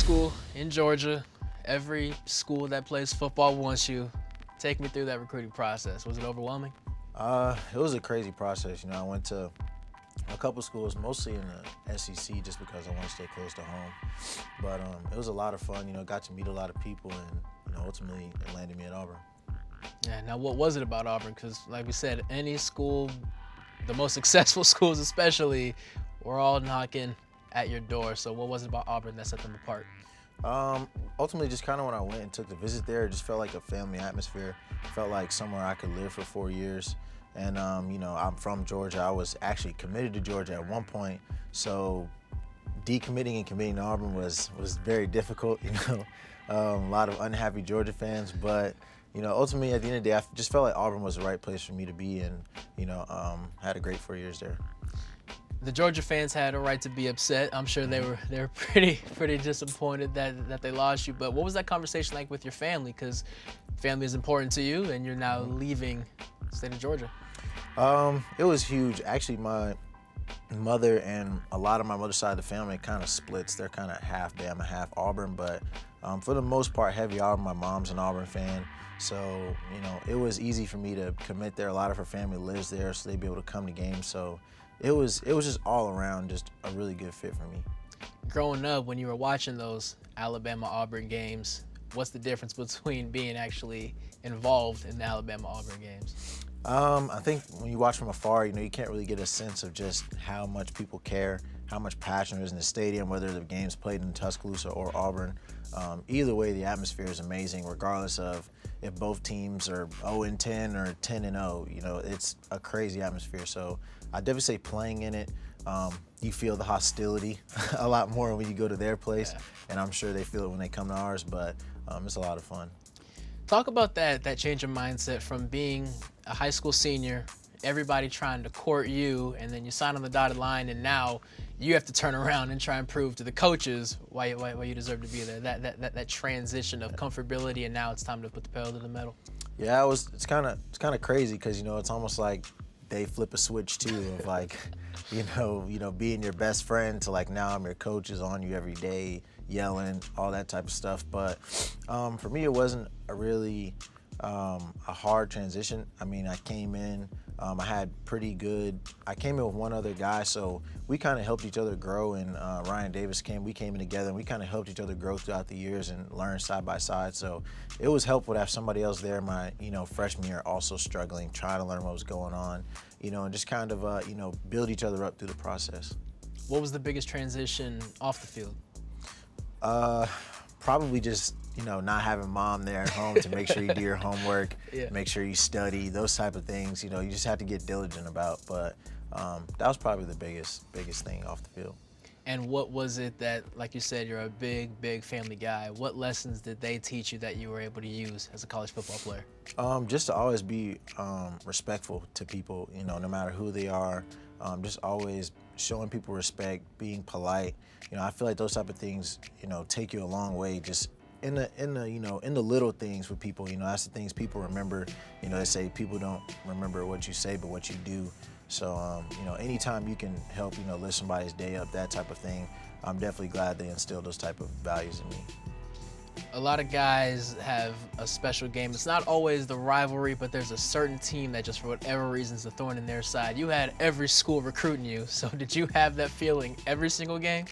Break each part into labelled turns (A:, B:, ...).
A: school in Georgia. Every school that plays football wants you. Take me through that recruiting process. Was it overwhelming?
B: It was a crazy process. I went to a couple schools, mostly in the SEC, just because I want to stay close to home. But it was a lot of fun. Got to meet a lot of people, and ultimately it landed me at Auburn.
A: Yeah. Now, what was it about Auburn? Because, like we said, any school, the most successful schools especially, were all knocking at your door. So, what was it about Auburn that set them apart?
B: Ultimately, just kind of when I went and took the visit there, it just felt like a family atmosphere. Felt like somewhere I could live for 4 years. And, I'm from Georgia. I was actually committed to Georgia at one point. So decommitting and committing to Auburn was very difficult, a lot of unhappy Georgia fans. But, ultimately, at the end of the day, I just felt like Auburn was the right place for me to be, and, had a great 4 years there.
A: The Georgia fans had a right to be upset. I'm sure they were pretty disappointed that they lost you. But what was that conversation like with your family? Because family is important to you, and you're now leaving the state of Georgia.
B: It was huge. Actually, my mother and a lot of my mother's side of the family kind of splits. They're kind of half Bama, half Auburn. But for the most part, heavy Auburn. My mom's an Auburn fan. So, it was easy for me to commit there. A lot of her family lives there, so they'd be able to come to games. So it was just all around just a really good fit for me.
A: Growing up, when you were watching those Alabama-Auburn games, what's the difference between being actually involved in the Alabama-Auburn games?
B: I think when you watch from afar, you can't really get a sense of just how much people care, how much passion there is in the stadium, whether the game's played in Tuscaloosa or Auburn. Either way, the atmosphere is amazing, regardless of if both teams are 0-10 or 10-0. It's a crazy atmosphere. So I definitely say playing in it, you feel the hostility a lot more when you go to their place, and I'm sure they feel it when they come to ours. But it's a lot of fun.
A: Talk about that change of mindset from being a high school senior, everybody trying to court you, and then you sign on the dotted line, and now you have to turn around and try and prove to the coaches why you deserve to be there. That transition of comfortability, and now it's time to put the pedal to the metal.
B: Yeah, it's kind of crazy because it's almost like they flip a switch too of like, being your best friend to like now I'm your coach is on you every day, yelling, all that type of stuff. But for me, it wasn't a really a hard transition. I mean, I came in, I came in with one other guy, so we kind of helped each other grow, and Ryan Davis we came in together, and we kind of helped each other grow throughout the years and learn side by side. So it was helpful to have somebody else there my, freshman year also struggling, trying to learn what was going on, and just kind of, build each other up through the process.
A: What was the biggest transition off the field?
B: Probably just, not having mom there at home to make sure you do your homework, make sure you study, those type of things, you just have to get diligent about. But that was probably the biggest thing off the field.
A: And what was it that, like you said, you're a big family guy. What lessons did they teach you that you were able to use as a college football player?
B: Just to always be respectful to people, no matter who they are. Just always showing people respect, being polite. I feel like those type of things, take you a long way. Just in the little things with people. That's the things people remember. They say people don't remember what you say, but what you do. So, anytime you can help, lift somebody's day up, that type of thing, I'm definitely glad they instilled those type of values in me.
A: A lot of guys have a special game. It's not always the rivalry, but there's a certain team that just for whatever reason is a thorn in their side. You had every school recruiting you, so did you have that feeling every single game?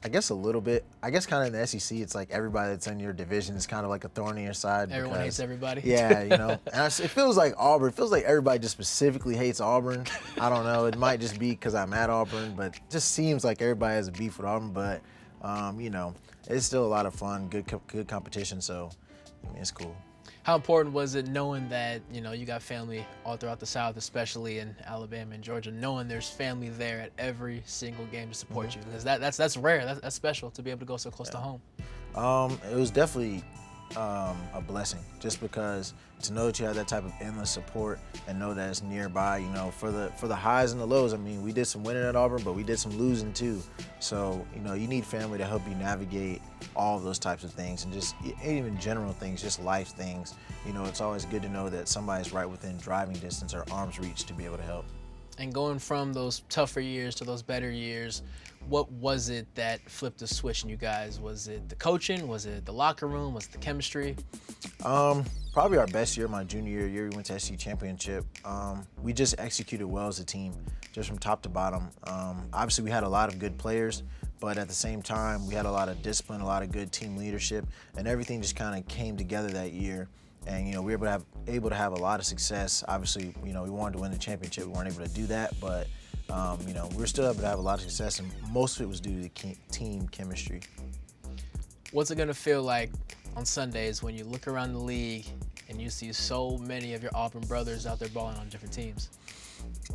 B: I guess a little bit. I guess kind of in the SEC, it's like everybody that's in your division is kind of like a thorn in your side.
A: Everyone hates everybody.
B: Yeah, And it feels like Auburn. It feels like everybody just specifically hates Auburn. I don't know. It might just be because I'm at Auburn, but it just seems like everybody has a beef with Auburn. But, it's still a lot of fun, good competition. So, it's cool.
A: How important was it knowing that, you got family all throughout the South, especially in Alabama and Georgia, knowing there's family there at every single game to support you? Because that's rare. That's special to be able to go so close to home.
B: It was definitely a blessing, just because to know that you have that type of endless support and know that it's nearby, for the highs and the lows. I mean, we did some winning at Auburn, but we did some losing too. So, you need family to help you navigate all of those types of things, and just even general things, just life things. It's always good to know that somebody's right within driving distance or arm's reach to be able to help.
A: And going from those tougher years to those better years, what was it that flipped the switch in you guys? Was it the coaching? Was it the locker room? Was it the chemistry?
B: Probably our best year, my junior year. We went to SC championship. We just executed well as a team, just from top to bottom. Obviously, we had a lot of good players, but at the same time, we had a lot of discipline, a lot of good team leadership, and everything just kind of came together that year. And we were able to have a lot of success. Obviously, we wanted to win the championship. We weren't able to do that, but we were still able to have a lot of success, and most of it was due to the team chemistry.
A: What's it gonna feel like on Sundays when you look around the league and you see so many of your Auburn brothers out there balling on different teams?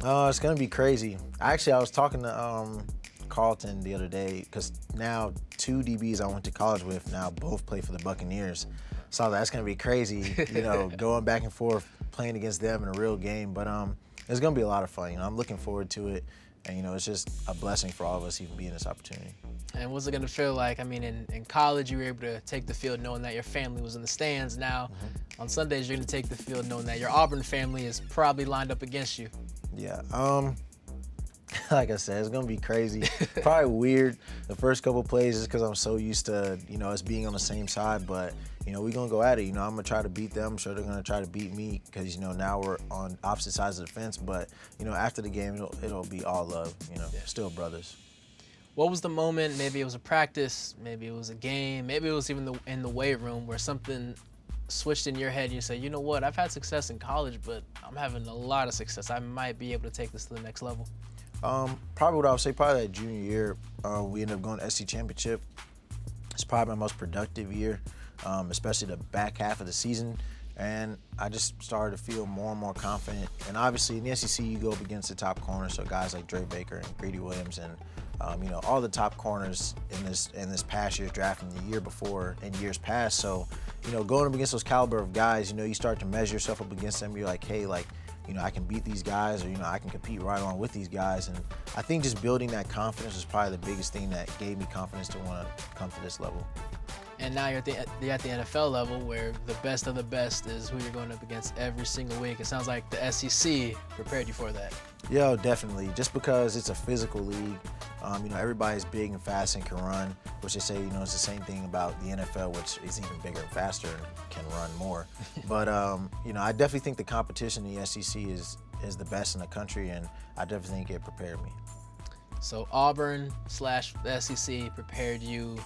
B: It's gonna be crazy. Actually, I was talking to Carlton the other day, because now 2 DBs I went to college with now both play for the Buccaneers. So that's gonna be crazy, going back and forth, playing against them in a real game. But it's gonna be a lot of fun. I'm looking forward to it, and it's just a blessing for all of us even being this opportunity.
A: And what's it gonna feel like? I mean, in college you were able to take the field knowing that your family was in the stands. Now, on Sundays you're gonna take the field knowing that your Auburn family is probably lined up against you.
B: Yeah. Like I said, it's gonna be crazy. Probably weird the first couple plays, just because I'm so used to us being on the same side. But we're gonna go at it. I'm gonna try to beat them. I'm sure they're gonna try to beat me, because now we're on opposite sides of the fence. But after the game, it'll be all love. Still brothers.
A: What was the moment? Maybe it was a practice, maybe it was a game, maybe it was even in the weight room where something switched in your head and you say, you know what, I've had success in college, but I'm having a lot of success. I might be able to take this to the next level.
B: Probably what I would say, probably that junior year, we ended up going to SC championship. It's probably my most productive year, especially the back half of the season. And I just started to feel more and more confident. And obviously in the SEC, you go up against the top corners, so guys like Dre Baker and Greedy Williams and all the top corners in this past year's draft and the year before and years past. So, going up against those caliber of guys, you start to measure yourself up against them. You're like, hey, I can beat these guys, or I can compete right along with these guys. And I think just building that confidence was probably the biggest thing that gave me confidence to want to come to this level.
A: And now you're at the NFL level, where the best of the best is who you're going up against every single week. It sounds like the SEC prepared you for that.
B: Yeah, definitely. Just because it's a physical league, everybody's big and fast and can run, which they say, it's the same thing about the NFL, which is even bigger and faster and can run more. But, I definitely think the competition in the SEC is the best in the country, and I definitely think it prepared me.
A: So Auburn/the SEC prepared you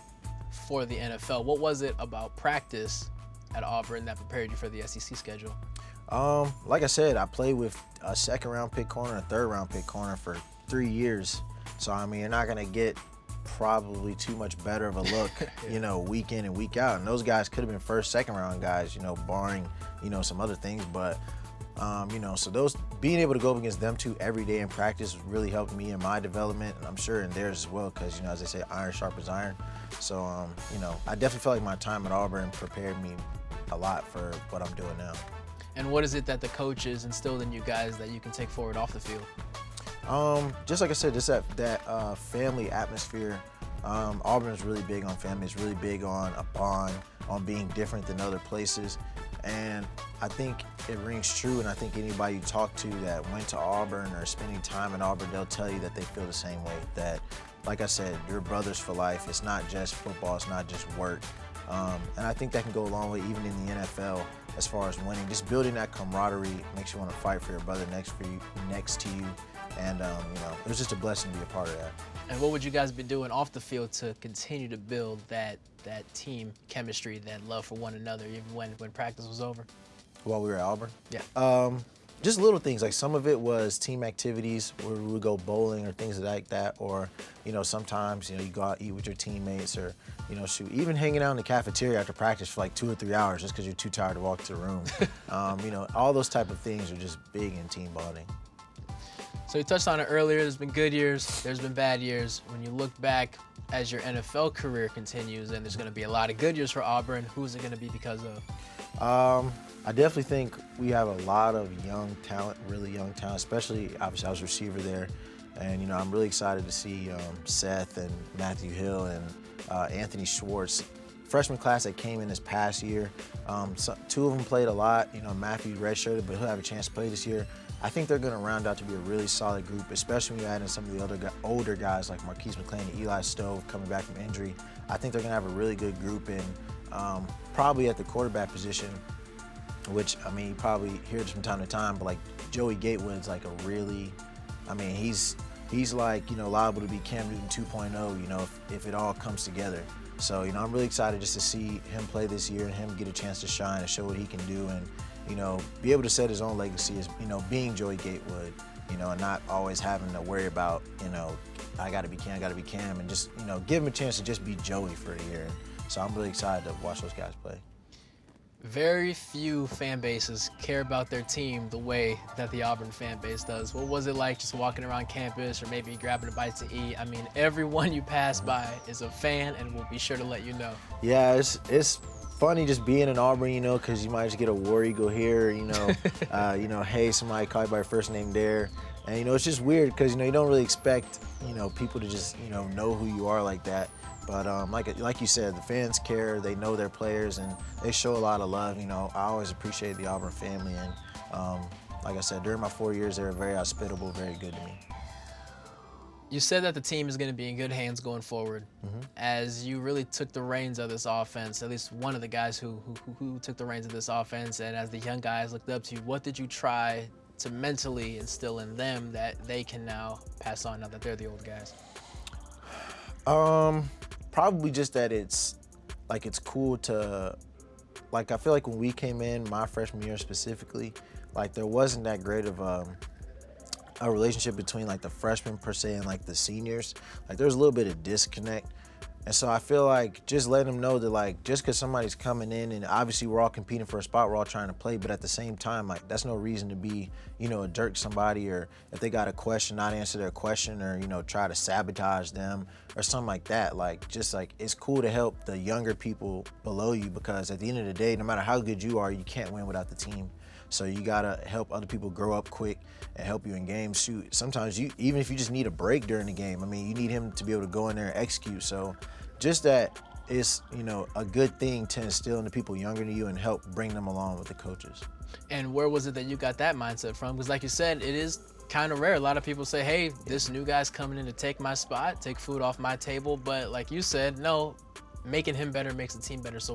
A: for the NFL. What was it about practice at Auburn that prepared you for the SEC schedule?
B: Like I said, I played with a 2nd-round pick corner, a 3rd-round pick corner for 3 years. So, you're not going to get probably too much better of a look, week in and week out. And those guys could have been 1st, 2nd-round guys, barring, some other things. But, so those being able to go up against them 2 every day in practice really helped me in my development, and I'm sure in theirs as well, because, as they say, iron sharpens iron. So, I definitely feel like my time at Auburn prepared me a lot for what I'm doing now.
A: And what is it that the coaches instilled in you guys that you can take forward off the field?
B: Just like I said, just that family atmosphere. Auburn is really big on family. It's really big on a bond, on being different than other places. And I think it rings true, and I think anybody you talk to that went to Auburn or spending time in Auburn, they'll tell you that they feel the same way. That, like I said, you're brothers for life. It's not just football. It's not just work. And I think that can go a long way even in the NFL as far as winning. Just building that camaraderie makes you want to fight for your brother next to you. And, it was just a blessing to be a part of that.
A: And what would you guys be doing off the field to continue to build that team chemistry, that love for one another, even when practice was over?
B: While we were at Auburn?
A: Yeah.
B: Just little things. Like, some of it was team activities where we would go bowling or things like that. Or, sometimes, you go out, eat with your teammates, or, shoot, even hanging out in the cafeteria after practice for like 2 or 3 hours just because you're too tired to walk to the room. All those type of things are just big in team bonding.
A: So you touched on it earlier. There's been good years. There's been bad years. When you look back as your NFL career continues, and there's going to be a lot of good years for Auburn, who is it going to be because of?
B: I definitely think we have a lot of young talent, really young talent, especially, obviously, I was receiver there. And, I'm really excited to see Seth and Matthew Hill and Anthony Schwartz freshman class that came in this past year. So 2 of them played a lot. You know, Matthew redshirted, but he'll have a chance to play this year. I think they're going to round out to be a really solid group, especially when you add in some of the other older guys like Marquise McClain and Eli Stove coming back from injury. I think they're going to have a really good group, and probably at the quarterback position, which, I mean, you probably hear this from time to time, but like Joey Gatewood's like a really, I mean, he's like, you know, liable to be Cam Newton 2.0, you know, if it all comes together. So, you know, I'm really excited just to see him play this year and him get a chance to shine and show what he can do, and, you know, be able to set his own legacy as, you know, being Joey Gatewood, you know, and not always having to worry about, you know, I got to be Cam, and just, you know, give him a chance to just be Joey for a year. So I'm really excited to watch those guys play.
A: Very few fan bases care about their team the way that the Auburn fan base does. What was it like just walking around campus or maybe grabbing a bite to eat? I mean, everyone you pass by is a fan and will be sure to let you know.
B: Yeah, it's funny just being in Auburn, you know, because you might just get a War Eagle here, you know, hey, somebody call you by your first name there. And, you know, it's just weird because, you know, you don't really expect, you know, people to just, you know who you are like that. But like you said, the fans care, they know their players, and they show a lot of love. You know, I always appreciate the Auburn family, and like I said, during my 4 years, they were very hospitable, very good to me.
A: You said that the team is going to be in good hands going forward. As you really took the reins of this offense, at least one of the guys who took the reins of this offense, and as the young guys looked up to you, what did you try to mentally instill in them that they can now pass on now that they're the old guys?
B: Probably just that it's cool to, like, I feel like when we came in, my freshman year specifically, like there wasn't that great of a relationship between like the freshmen per se and like the seniors. Like there was a little bit of disconnect. And so I feel like just letting them know that, like, just because somebody's coming in, and obviously we're all competing for a spot, we're all trying to play, but at the same time, like, that's no reason to be, you know, a jerk to somebody, or if they got a question, not answer their question, or, you know, try to sabotage them or something like that. Like, just like, it's cool to help the younger people below you, because at the end of the day, no matter how good you are, you can't win without the team. So you gotta help other people grow up quick and help you in games. Shoot, sometimes even if you just need a break during the game, I mean, you need him to be able to go in there and execute. So just that is, you know, a good thing to instill in the people younger than you and help bring them along with the coaches.
A: And where was it that you got that mindset from? Because like you said, it is kind of rare. A lot of people say, hey, this new guy's coming in to take my spot, take food off my table. But like you said, no, making him better makes the team better. So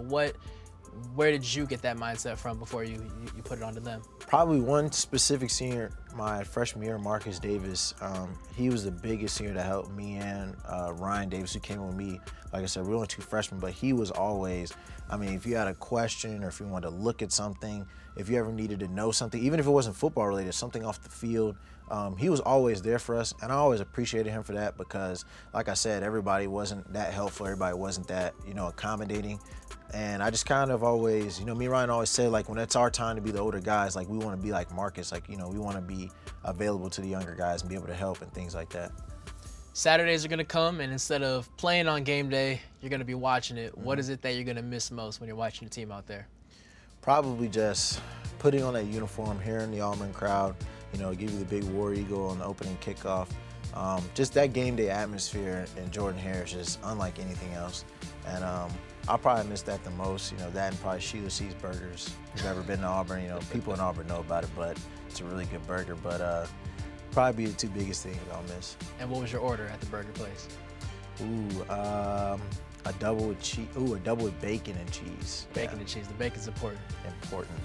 A: where did you get that mindset from before you put it onto them?
B: Probably one specific senior, my freshman year, Marcus Davis. He was the biggest senior to help me, and Ryan Davis, who came with me. Like I said, we were only 2 freshmen, but he was always, I mean, if you had a question or if you wanted to look at something, if you ever needed to know something, even if it wasn't football related, something off the field, he was always there for us, and I always appreciated him for that, because, like I said, everybody wasn't that helpful, everybody wasn't that, you know, accommodating. And I just kind of always, you know, me and Ryan always say, like, when it's our time to be the older guys, like, we want to be like Marcus. Like, you know, we want to be available to the younger guys and be able to help and things like that.
A: Saturdays are going to come, and instead of playing on game day, you're going to be watching it. What is it that you're going to miss most when you're watching your team out there?
B: Probably just putting on that uniform, hearing the Auburn crowd, you know, give you the big War Eagle on the opening kickoff. Just that game day atmosphere and Jordan Harris is unlike anything else. And I'll probably miss that the most, you know, that and probably Sheila C's Burgers. If you've ever been to Auburn, you know, people in Auburn know about it, but it's a really good burger. But probably be the 2 biggest things I'll miss.
A: And what was your order at the burger place?
B: Ooh, a double with cheese. Ooh, a double with bacon and cheese.
A: Bacon and cheese. The bacon's important.
B: Important.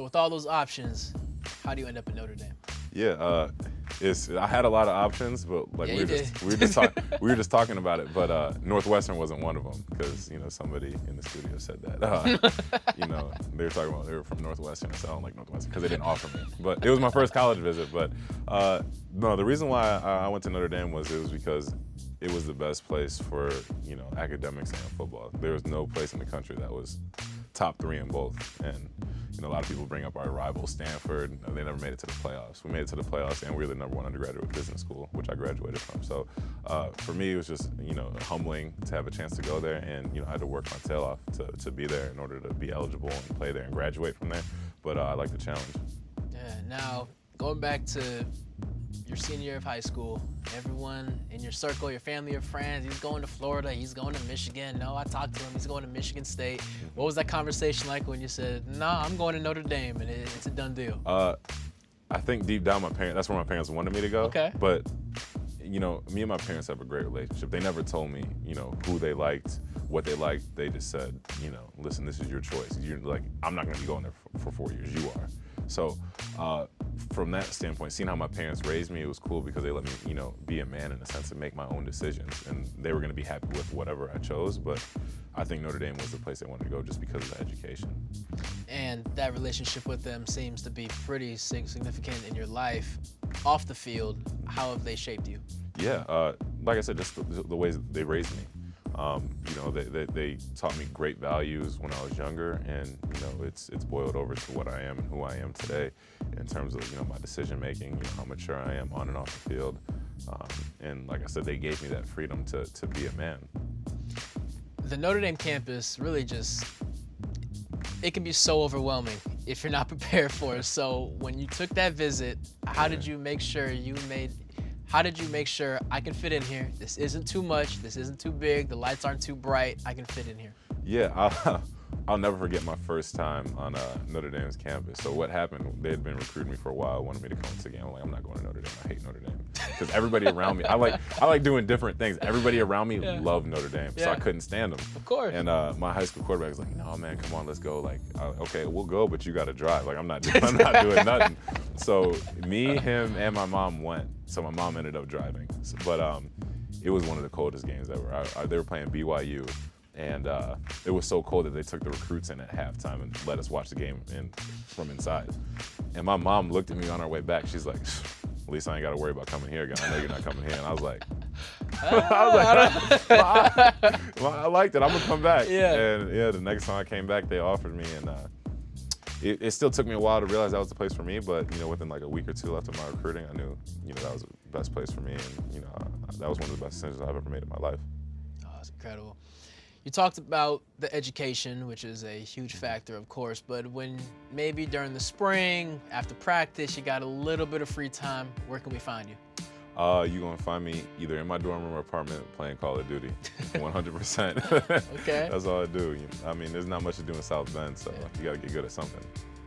A: with all those options, how do you end up at Notre Dame?
C: Yeah, I had a lot of options, but like
A: Yeah,
C: we were just talking about it. But Northwestern wasn't one of them because somebody in the studio said that. They were talking about they were from Northwestern. I said I don't like Northwestern because they didn't offer me. But it was my first college visit. But no, the reason why I went to Notre Dame was because it was the best place for academics and football. There was no place in the country that was top 3 in both. And a lot of people bring up our rival Stanford. They never made it to the playoffs. We made it to the playoffs, and we were the #1 undergraduate business school, which I graduated from. So for me, it was just humbling to have a chance to go there, and I had to work my tail off to be there in order to be eligible and play there and graduate from there. But I like the challenge.
A: Yeah. Now going back to your senior year of high school, everyone in your circle, your family, your friends, he's going to Florida, he's going to Michigan. No, I talked to him, he's going to Michigan State. What was that conversation like when you said, nah, I'm going to Notre Dame and it's a done deal?
C: I think deep down that's where my parents wanted me to go.
A: Okay.
C: But me and my parents have a great relationship. They never told me, who they liked, what they liked. They just said, listen, this is your choice. You're like, I'm not going to be going there for 4 years. You are. So from that standpoint, seeing how my parents raised me, it was cool because they let me, be a man in a sense and make my own decisions. And they were going to be happy with whatever I chose. But I think Notre Dame was the place they wanted to go just because of the education.
A: And that relationship with them seems to be pretty significant in your life. Off the field, how have they shaped you?
C: Yeah, like I said, just the ways they raised me. They taught me great values when I was younger, and it's boiled over to what I am and who I am today in terms of my decision making, how mature I am on and off the field, and like I said, they gave me that freedom to be a man.
A: The Notre Dame campus really it can be so overwhelming if you're not prepared for it. So when you took that visit, how did you make sure I can fit in here? This isn't too much. This isn't too big. The lights aren't too bright. I can fit in here.
C: Yeah, I'll never forget my first time on Notre Dame's campus. So what happened, they had been recruiting me for a while, wanted me to come to the game. I'm like, I'm not going to Notre Dame. I hate Notre Dame. Because everybody around me, I like doing different things. Everybody around me loved Notre Dame, so I couldn't stand them.
A: Of course.
C: And my high school quarterback was like, no, man, come on, let's go. Like, okay, we'll go, but you got to drive. Like, I'm not doing nothing. So me, him, and my mom went. So my mom ended up driving. But it was one of the coldest games ever. They were playing BYU. And it was so cold that they took the recruits in at halftime and let us watch the game from inside. And my mom looked at me on our way back. She's like, at least I ain't got to worry about coming here again. I know you're not coming here. And I was like, I liked it. I'm going to come back.
A: Yeah.
C: And yeah, the next time I came back, they offered me. And it still took me a while to realize that was the place for me. But, within like a week or two left of my recruiting, I knew, that was the best place for me. And, that was one of the best decisions I've ever made in my life.
A: Oh, that's incredible. You talked about the education, which is a huge factor, of course, but when maybe during the spring, after practice, you got a little bit of free time, where can we find you?
C: You're going to find me either in my dorm room or apartment playing Call of Duty, 100%.
A: Okay.
C: That's all I do. There's not much to do in South Bend, so you got to get good at something.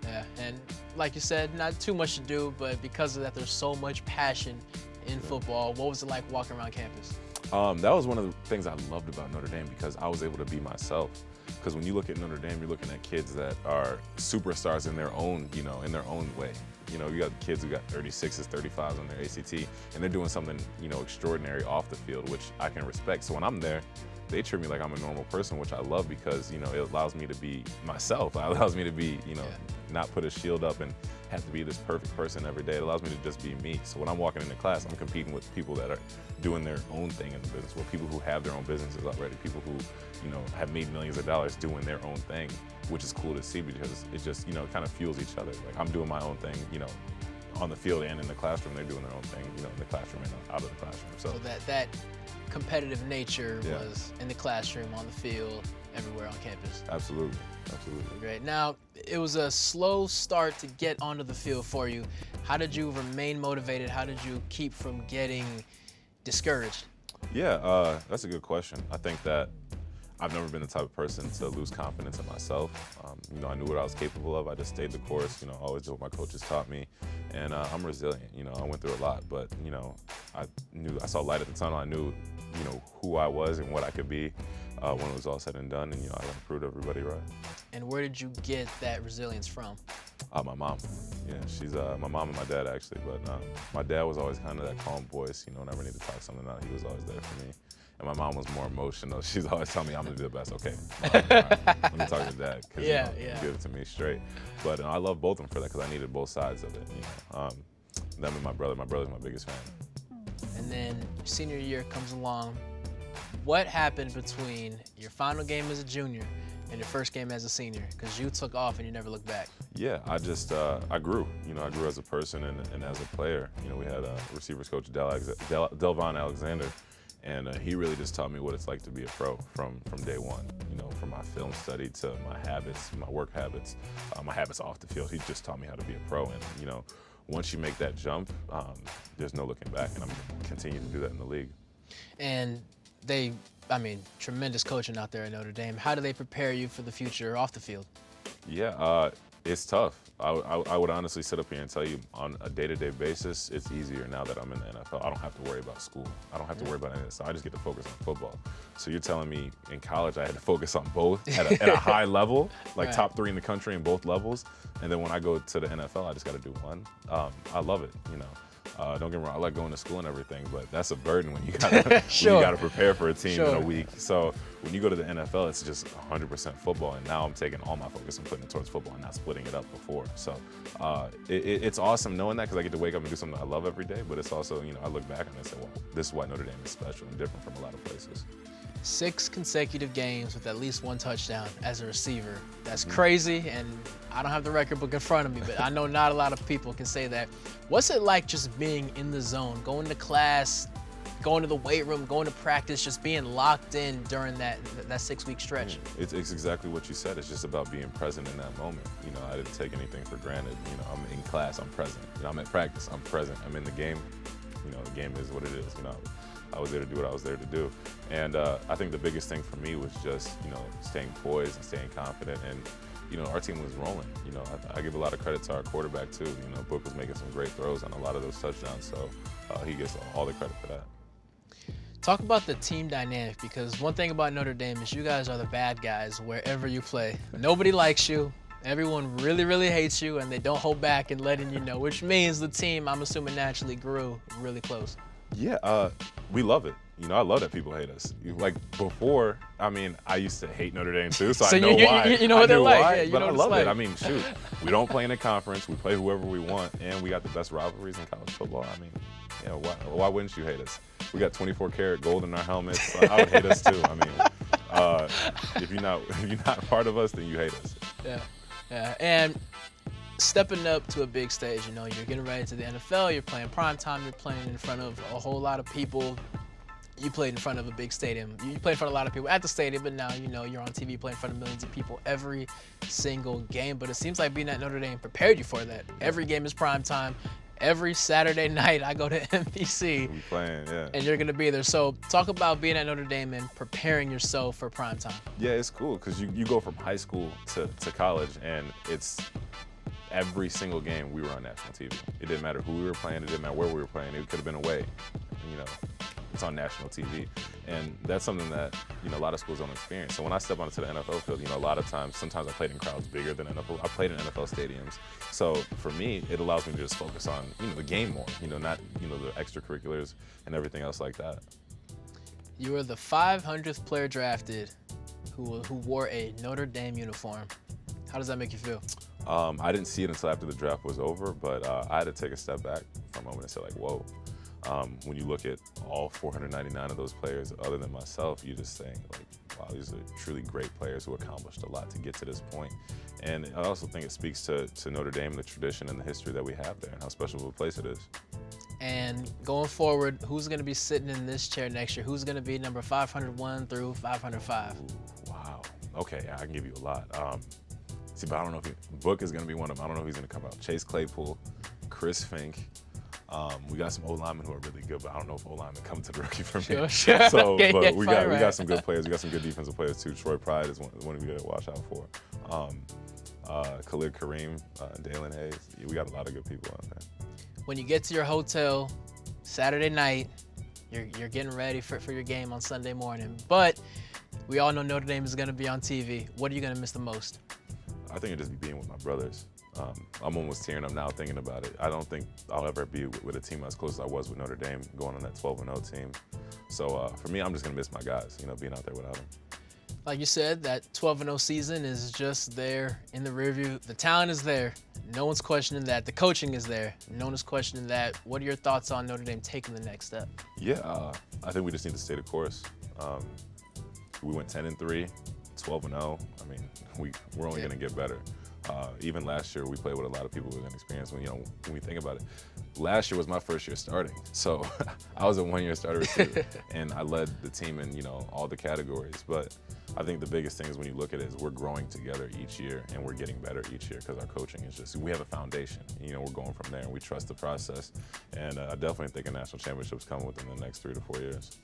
A: Yeah, and like you said, not too much to do, but because of that, there's so much passion in football. What was it like walking around campus?
C: That was one of the things I loved about Notre Dame because I was able to be myself. Because when you look at Notre Dame, you're looking at kids that are superstars in their own, in their own way. You got kids who got 36s, 35s on their ACT, and they're doing something, extraordinary off the field, which I can respect. So when I'm there, they treat me like I'm a normal person, which I love because, it allows me to be myself. It allows me to be, not put a shield up and have to be this perfect person every day. It allows me to just be me. So when I'm walking into class, I'm competing with people that are doing their own thing in the business, with people who have their own businesses already, people who, have made millions of dollars doing their own thing, which is cool to see because it just, kind of fuels each other. Like I'm doing my own thing, on the field and in the classroom, they're doing their own thing, in the classroom and out of the classroom.
A: So that competitive nature was in the classroom, on the field, everywhere on campus.
C: Absolutely.
A: Great. Now, it was a slow start to get onto the field for you. How did you remain motivated? How did you keep from getting discouraged?
C: Yeah, that's a good question. I think that I've never been the type of person to lose confidence in myself. I knew what I was capable of. I just stayed the course, always did what my coaches taught me. And I'm resilient, I went through a lot, but, I saw light at the tunnel. I knew, who I was and what I could be when it was all said and done. And, I proved everybody right.
A: and where did you get that resilience from?
C: My mom. Yeah, she's my mom and my dad actually. But my dad was always kind of that calm voice. Whenever I need to talk something out, he was always there for me. And my mom was more emotional. She's always telling me I'm gonna do the best. Okay, Mom, all right, let me talk to Dad because you give it to me straight. But I love both of them for that because I needed both sides of it. Them and my brother. My brother's my biggest fan.
A: And then senior year comes along. What happened between your final game as a junior and your first game as a senior? Because you took off and you never looked back.
C: Yeah, I just I grew. I grew as a person and as a player. We had a receivers coach, Delvon Alexander, and he really just taught me what it's like to be a pro from day one. From my film study to my habits, my work habits, my habits off the field. He just taught me how to be a pro. And once you make that jump, there's no looking back. And I'm gonna continue to do that in the league.
A: And tremendous coaching out there at Notre Dame. How do they prepare you for the future off the field?
C: Yeah, it's tough. I would honestly sit up here and tell you on a day-to-day basis, it's easier now that I'm in the NFL. I don't have to worry about school. I don't have to worry about any of this. So I just get to focus on football. So you're telling me in college I had to focus on both at a high level, like
A: right.
C: top 3 in the country in both levels. And then when I go to the NFL, I just got to do one. I love it, Don't get me wrong, I like going to school and everything, but that's a burden when you gotta
A: sure.
C: when you gotta prepare for a team
A: sure.
C: in a week. So when you go to the NFL, it's just 100% football, and now I'm taking all my focus and putting it towards football and not splitting it up before. So it's awesome knowing that because I get to wake up and do something I love every day. But it's also, I look back and I say, well, this is why Notre Dame is special and different from a lot of places.
A: 6 consecutive games with at least 1 touchdown as a receiver. That's crazy, and I don't have the record book in front of me, but I know not a lot of people can say that. What's it like just being in the zone, going to class, going to the weight room, going to practice, just being locked in during that 6-week stretch?
C: It's exactly what you said. It's just about being present in that moment. I didn't take anything for granted. I'm in class, I'm present. I'm at practice, I'm present. I'm in the game. The game is what it is. I was there to do what I was there to do. And I think the biggest thing for me was just, staying poised and staying confident. And, our team was rolling. I give a lot of credit to our quarterback too. Book was making some great throws on a lot of those touchdowns. So he gets all the credit for that.
A: Talk about the team dynamic, because one thing about Notre Dame is you guys are the bad guys wherever you play. Nobody likes you. Everyone really, really hates you, and they don't hold back in letting you know, which means the team, I'm assuming, naturally grew really close.
C: Yeah, we love it. I love that people hate us. Like before, I used to hate Notre Dame too, so I know why.
A: You know what they're like. Yeah,
C: but
A: know
C: I
A: what
C: love
A: it's
C: it.
A: like.
C: Shoot, we don't play in a conference. We play whoever we want, and we got the best rivalries in college football. Why wouldn't you hate us? We got 24-karat gold in our helmets. I would hate us too. If you're not part of us, then you hate us.
A: Yeah. And stepping up to a big stage, you're getting ready to the NFL, you're playing primetime, you're playing in front of a whole lot of people. You played in front of a big stadium. You played in front of a lot of people at the stadium, but now, you're on TV playing in front of millions of people every single game. But it seems like being at Notre Dame prepared you for that. Every game is primetime. Every Saturday night, I go to NBC.
C: We playing, yeah.
A: And you're going to be there. So talk about being at Notre Dame and preparing yourself for primetime.
C: Yeah, it's cool because you go from high school to college, and it's every single game we were on national TV. It didn't matter who we were playing. It didn't matter where we were playing. It could have been away. It's on national TV. And that's something that, a lot of schools don't experience. So when I step onto the NFL field, a lot of times, sometimes I played in crowds bigger than NFL. I played in NFL stadiums. So for me, it allows me to just focus on, the game more, not, the extracurriculars and everything else like that.
A: You were the 500th player drafted who wore a Notre Dame uniform. How does that make you feel?
C: I didn't see it until after the draft was over, but I had to take a step back for a moment and say, whoa. When you look at all 499 of those players, other than myself, you're just saying, wow, these are truly great players who accomplished a lot to get to this point. And I also think it speaks to Notre Dame, the tradition and the history that we have there, and how special of a place it is.
A: And going forward, who's going to be sitting in this chair next year? Who's going to be number 501 through 505?
C: Ooh, wow. Okay, I can give you a lot. But I don't know if Book is going to be one of them. I don't know if he's going to come out. Chase Claypool, Chris Fink. We got some O-linemen who are really good, but I don't know if O-linemen come to the rookie for me.
A: Sure.
C: So,
A: okay,
C: but
A: yeah,
C: we
A: right.
C: got some good players. We got some good defensive players too. Troy Pride is one we got to watch out for. Khalid Kareem, Dalen Hayes. We got a lot of good people out there.
A: When you get to your hotel Saturday night, you're getting ready for your game on Sunday morning. But we all know Notre Dame is going to be on TV. What are you going to miss the most?
C: I think it'd just be being with my brothers. I'm almost tearing up now thinking about it. I don't think I'll ever be with a team as close as I was with Notre Dame going on that 12-0 team. So for me, I'm just gonna miss my guys, being out there without them.
A: Like you said, that 12-0 season is just there in the rearview. The talent is there. No one's questioning that. The coaching is there. No one is questioning that. What are your thoughts on Notre Dame taking the next step?
C: Yeah, I think we just need to stay the course. We went 10-3, 12-0. I mean, we're only gonna get better. Even last year, we played with a lot of people with inexperience. When we think about it, last year was my first year starting, so I was a one-year starter receiver, and I led the team in all the categories. But I think the biggest thing is when you look at it is we're growing together each year, and we're getting better each year because our coaching is just, we have a foundation. We're going from there, and we trust the process. And I definitely think a national championship's coming within the next 3 to 4 years.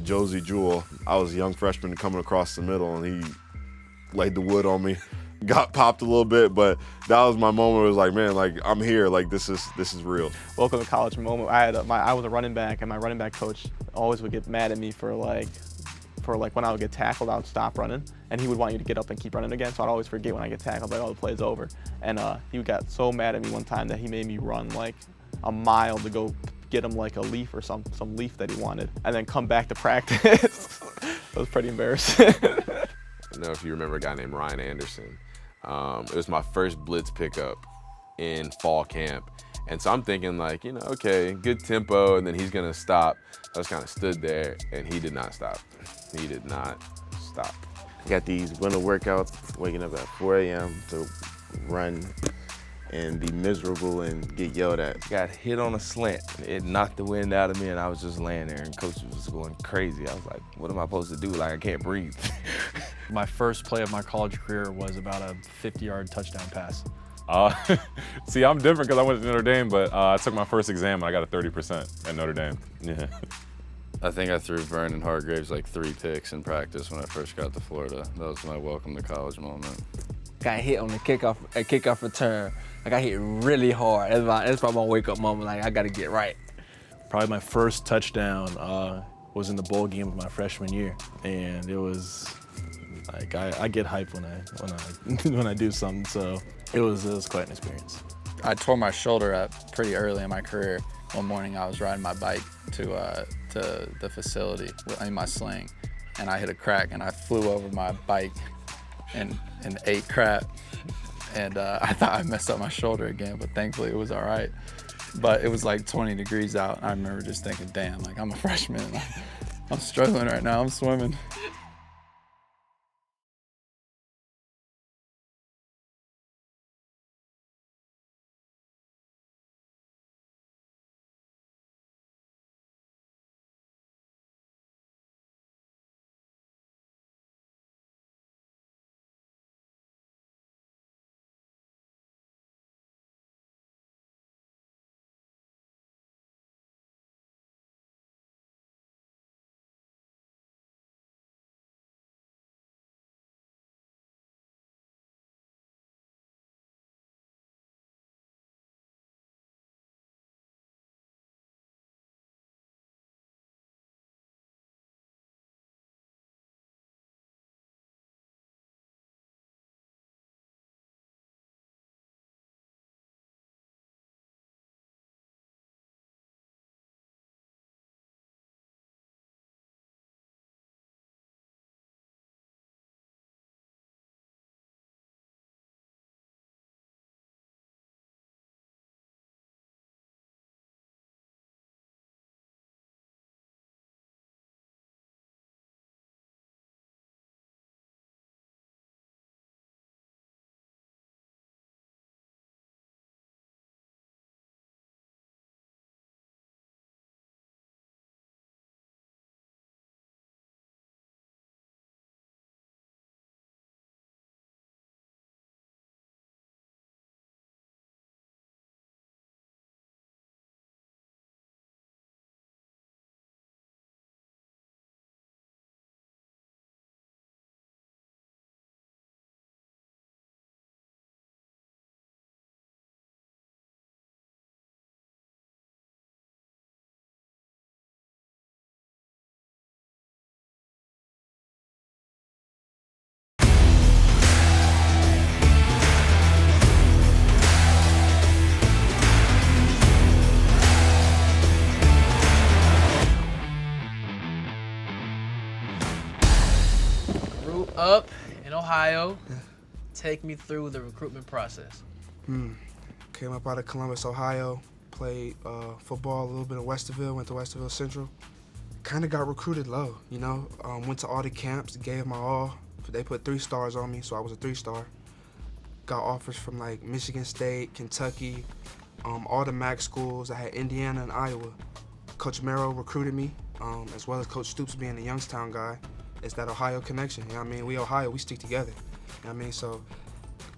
D: Josie Jewell. I was a young freshman coming across the middle, and he laid the wood on me. Got popped a little bit, but that was my moment. It was like, man, like I'm here. Like this is real.
E: Welcome to college moment. I was a running back, and my running back coach always would get mad at me for when I would get tackled, I would stop running, and he would want you to get up and keep running again. So I'd always forget when I get tackled, like, oh, the play's over. And he got so mad at me one time that he made me run like a mile to go get him like a leaf or some leaf that he wanted, and then come back to practice. It was pretty embarrassing.
F: I don't know if you remember a guy named Ryan Anderson. It was my first blitz pickup in fall camp. And so I'm thinking like, okay, good tempo, and then he's gonna stop. I just kind of stood there, and he did not stop. He did not stop.
G: Got these winter workouts, waking up at 4 a.m. to run and be miserable and get yelled at.
H: Got hit on a slant. It knocked the wind out of me, and I was just laying there, and coach was going crazy. I was like, what am I supposed to do? Like, I can't breathe.
I: My first play of my college career was about a 50-yard touchdown pass.
C: See, I'm different because I went to Notre Dame, but I took my first exam and I got a 30% at Notre Dame. Yeah.
J: I think I threw Vernon Hargraves like 3 picks in practice when I first got to Florida. That was my welcome to college moment.
K: Got hit on the kickoff return. I got hit really hard. That's probably my wake-up moment. Like, I got to get right.
I: Probably my first touchdown was in the bowl game of my freshman year, and it was like I get hyped when I do something. So it was quite an experience.
J: I tore my shoulder up pretty early in my career. One morning I was riding my bike to the facility in my sling, and I hit a crack, and I flew over my bike and ate crap. And I thought I messed up my shoulder again, but thankfully it was all right. But it was like 20 degrees out. I remember just thinking, damn, like I'm a freshman. Like, I'm struggling right now. I'm swimming.
A: Grew up in Ohio. Take me through the recruitment process.
L: Came up out of Columbus, Ohio. Played football a little bit in Westerville. Went to Westerville Central. Kind of got recruited low, you know. Went to all the camps, gave my all. They put 3 stars on me, so I was a 3-star. Got offers from like Michigan State, Kentucky, all the MAC schools. I had Indiana and Iowa. Coach Merrill recruited me, as well as Coach Stoops being a Youngstown guy. It's that Ohio connection, you know what I mean? We Ohio, we stick together, you know what I mean? So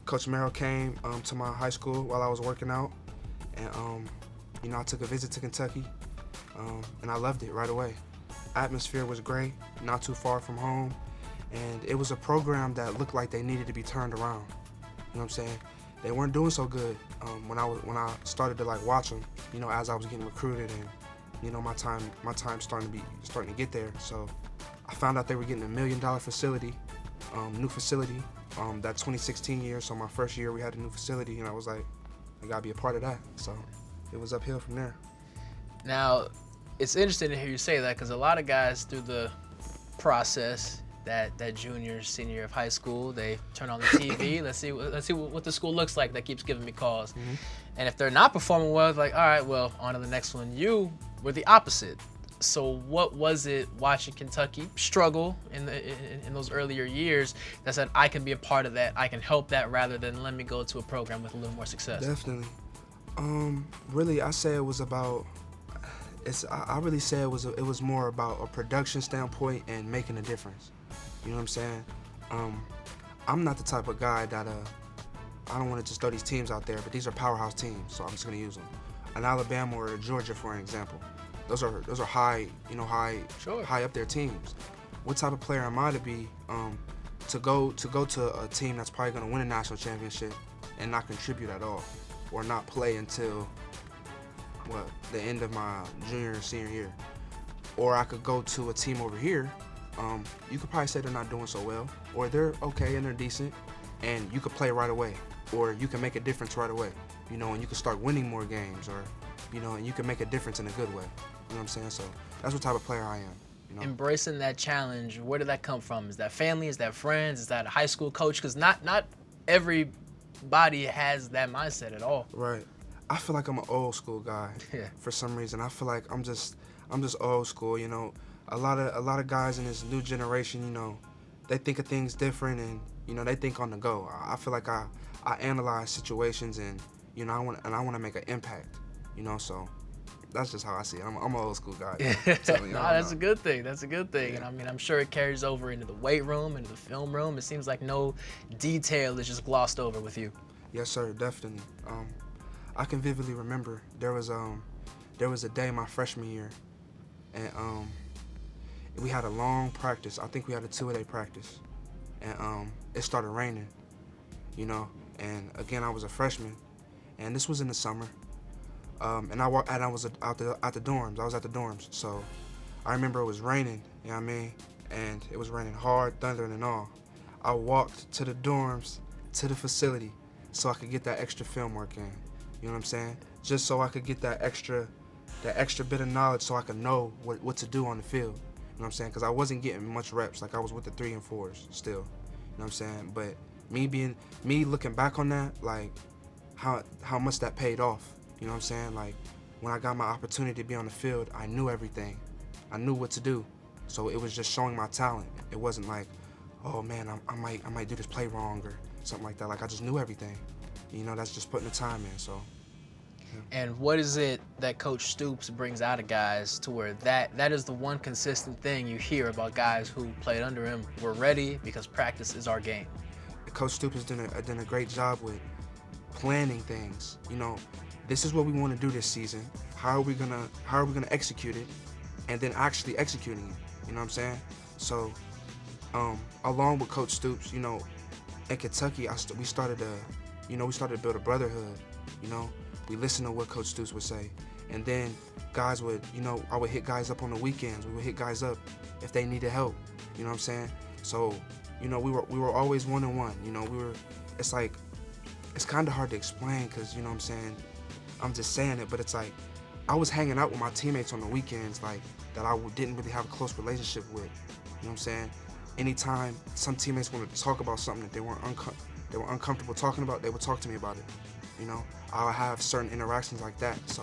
L: Coach Merrill came to my high school while I was working out, and you know, I took a visit to Kentucky, and I loved it right away. Atmosphere was great, not too far from home, and it was a program that looked like they needed to be turned around. You know what I'm saying? They weren't doing so good when I started to like watch them. You know, as I was getting recruited, and you know, my time starting to get there. So I found out they were getting $1 million facility, new facility, that 2016 year. So my first year we had a new facility, and I was like, I gotta be a part of that. So it was uphill from there.
A: Now, it's interesting to hear you say that, because a lot of guys through the process, that junior, senior year of high school, they turn on the TV, let's see what the school looks like. That keeps giving me calls. And if they're not performing well, it's like, all right, well, on to the next one. You were the opposite. So what was it watching Kentucky struggle in those earlier years that said, I can be a part of that, I can help that, rather than let me go to a program with a little more success?
L: Definitely. Really, I say it was about. I really say it was more about a production standpoint and making a difference. You know what I'm saying? I'm not the type of guy that I don't want to just throw these teams out there, but these are powerhouse teams, so I'm just gonna use them. An Alabama or a Georgia, for an example. Those are high, you know, high up there teams. What type of player am I to be to go to a team that's probably gonna win a national championship and not contribute at all, or not play until the end of my junior or senior year? Or I could go to a team over here. You could probably say they're not doing so well, or they're okay and they're decent, and you could play right away, or you can make a difference right away, you know, and you can start winning more games, or, you know, and you can make a difference in a good way. You know what I'm saying? So that's what type of player I am. You know?
A: Embracing that challenge, where did that come from? Is that family? Is that friends? Is that a high school coach? Because not everybody has that mindset at all.
L: Right. I feel like I'm an old school guy.
A: Yeah.
L: For some reason, I feel like I'm just old school. You know, a lot of guys in this new generation, you know, they think of things different, and you know, they think on the go. I feel like I analyze situations, and you know, I want to make an impact. You know, so that's just how I see it. I'm an old school guy.
A: No, that's a good thing. That's a good thing. And I mean, I'm sure it carries over into the weight room, into the film room. It seems like no detail is just glossed over with you.
L: Yes, sir, definitely. I can vividly remember there was a day my freshman year, and we had a long practice. I think we had a 2-a-day practice, and it started raining, you know. And again, I was a freshman, and this was in the summer. And I was out the dorms. I was at the dorms, so I remember it was raining. You know what I mean? And it was raining hard, thundering and all. I walked to the dorms, to the facility, so I could get that extra film work in. You know what I'm saying? Just so I could get that extra bit of knowledge, so I could know what to do on the field. You know what I'm saying? Because I wasn't getting much reps. Like I was with the 3 and 4s still. You know what I'm saying? But me looking back on that, like how much that paid off. You know what I'm saying? Like, when I got my opportunity to be on the field, I knew everything. I knew what to do. So it was just showing my talent. It wasn't like, oh man, I might do this play wrong or something like that. Like, I just knew everything. You know, that's just putting the time in, so. Yeah.
A: And what is it that Coach Stoops brings out of guys to where that is the one consistent thing you hear about guys who played under him? We're ready because practice is our game.
L: Coach Stoops has done a great job with planning things, you know. This is what we want to do this season. How are we gonna execute it, and then actually executing it? You know what I'm saying? So, along with Coach Stoops, you know, in Kentucky, we started to build a brotherhood. You know, we listened to what Coach Stoops would say, and then guys would, you know, I would hit guys up on the weekends. We would hit guys up if they needed help. You know what I'm saying? So, you know, we were always one-on-one. You know, it's like, it's kind of hard to explain because, you know what I'm saying, I'm just saying it, but it's like I was hanging out with my teammates on the weekends, like that I didn't really have a close relationship with. You know what I'm saying? Anytime some teammates wanted to talk about something that they were uncomfortable talking about, they would talk to me about it. You know, I'll have certain interactions like that. So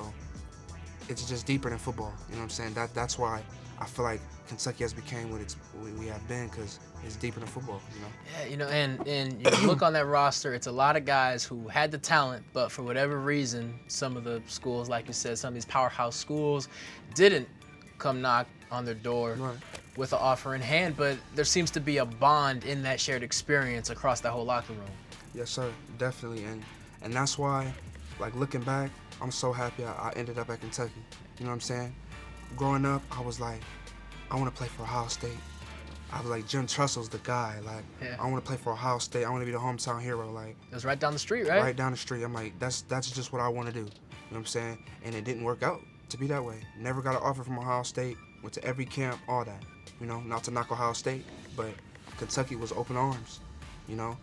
L: it's just deeper than football. You know what I'm saying? That's why I feel like Kentucky has became what we have been, because it's deeper than football, you know?
A: Yeah, you know, and you look on that roster, it's a lot of guys who had the talent, but for whatever reason, some of the schools, like you said, some of these powerhouse schools didn't come knock on their door with an offer in hand, but there seems to be a bond in that shared experience across that whole locker room.
L: Yes, sir, definitely, and that's why, like, looking back, I'm so happy I ended up at Kentucky. You know what I'm saying? Growing up, I was like, I want to play for Ohio State. I was like, Jim Trustle's the guy. Like, yeah. I want to play for Ohio State. I want to be the hometown hero. Like,
A: it was right down the street, right?
L: Right down the street. I'm like, that's just what I want to do. You know what I'm saying? And it didn't work out to be that way. Never got an offer from Ohio State. Went to every camp, all that. You know, not to knock Ohio State, but Kentucky was open arms. You know,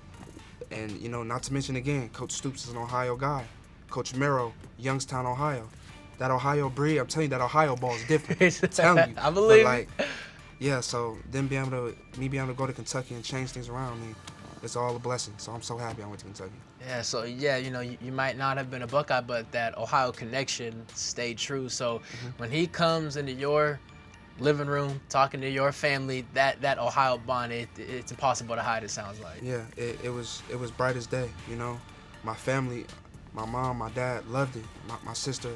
L: and you know, not to mention again, Coach Stoops is an Ohio guy. Coach Merrow, Youngstown, Ohio. That Ohio breed, I'm telling you, that Ohio ball is different. I'm telling you.
A: I believe
L: like, yeah, so then me being able to go to Kentucky and change things around me, it's all a blessing. So I'm so happy I went to Kentucky.
A: Yeah, so yeah, you know, you might not have been a Buckeye, but that Ohio connection stayed true. So when he comes into your living room, talking to your family, that Ohio bond, it's impossible to hide, it sounds like.
L: Yeah, it was bright as day, you know. My family, my mom, my dad loved it. My sister,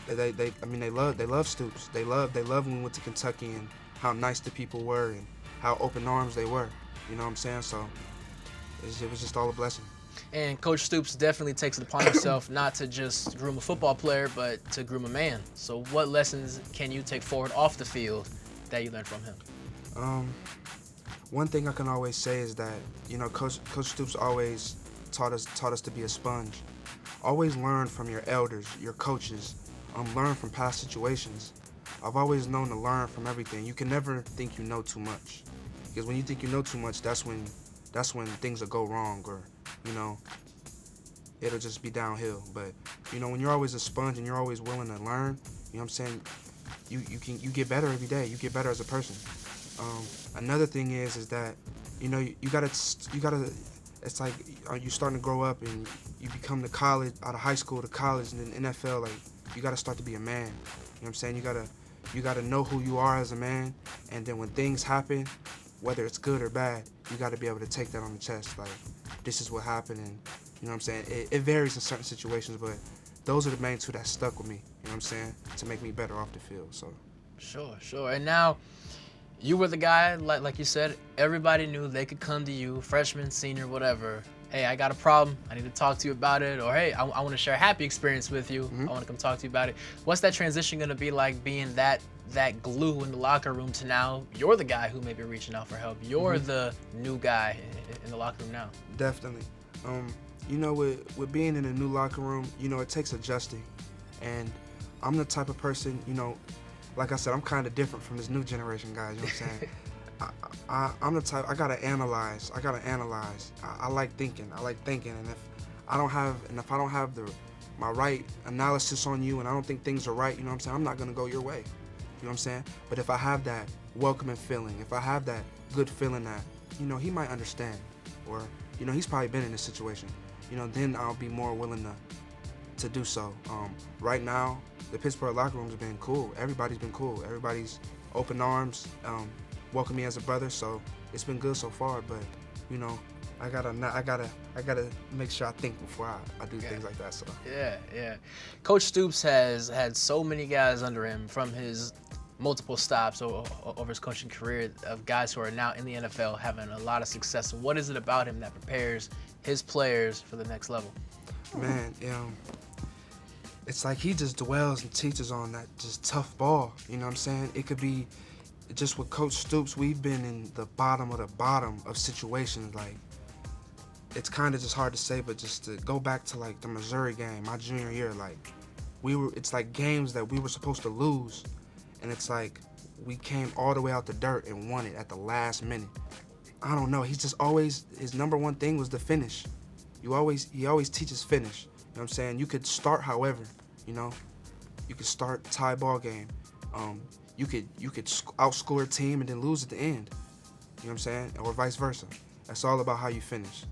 L: they love Stoops. They love when we went to Kentucky and how nice the people were and how open arms they were. You know what I'm saying? So it was just all a blessing.
A: And Coach Stoops definitely takes it upon himself not to just groom a football player, but to groom a man. So what lessons can you take forward off the field that you learned from him?
L: One thing I can always say is that, you know, Coach Stoops always taught us to be a sponge. Always learn from your elders, your coaches. Learn from past situations. I've always known to learn from everything. You can never think you know too much, because when you think you know too much, that's when things will go wrong, or you know, it'll just be downhill. But you know, when you're always a sponge and you're always willing to learn, you know what I'm saying, you get better every day. You get better as a person. Another thing is that, you know, you gotta it's like you starting to grow up and you become to college, out of high school to college, and then NFL. Like you got to start to be a man. You know what I'm saying? You gotta know who you are as a man, and then when things happen, whether it's good or bad, you got to be able to take that on the chest. Like this is what happened, and you know what I'm saying? It varies in certain situations, but those are the main two that stuck with me. You know what I'm saying? To make me better off the field. So.
A: Sure. And now, you were the guy, like you said, everybody knew they could come to you, freshman, senior, whatever. Hey, I got a problem. I need to talk to you about it. Or, hey, I want to share a happy experience with you. I want to come talk to you about it. What's that transition going to be like, being that glue in the locker room to now you're the guy who may be reaching out for help? You're the new guy in the locker room now.
L: Definitely. You know, with being in a new locker room, you know, it takes adjusting. And I'm the type of person, you know, like I said, I'm kind of different from this new generation guys, you know what I'm saying? I'm the type, I gotta analyze. I like thinking, and if I don't have my right analysis on you and I don't think things are right, you know what I'm saying, I'm not gonna go your way, you know what I'm saying? But if I have that welcoming feeling, if I have that good feeling that, you know, he might understand, or, you know, he's probably been in this situation, you know, then I'll be more willing to do so. Right now, the Pittsburgh locker room's been cool. Everybody's been cool. Everybody's open arms, welcome me as a brother. So it's been good so far. But you know, I gotta make sure I think before I do things like that. So
A: Yeah. Coach Stoops has had so many guys under him from his multiple stops over his coaching career, of guys who are now in the NFL having a lot of success. What is it about him that prepares his players for the next level?
L: Man, it's like he just dwells and teaches on that just tough ball. You know what I'm saying? It could be just with Coach Stoops, we've been in the bottom of situations. Like, it's kind of just hard to say, but just to go back to like the Missouri game, my junior year, like it's like games that we were supposed to lose, and it's like we came all the way out the dirt and won it at the last minute. I don't know. He's just always, his number one thing was the finish. He always teaches finish. You know what I'm saying? You could start however, you know. You could start tie ball game. You could outscore a team and then lose at the end. You know what I'm saying? Or vice versa. That's all about how you finish.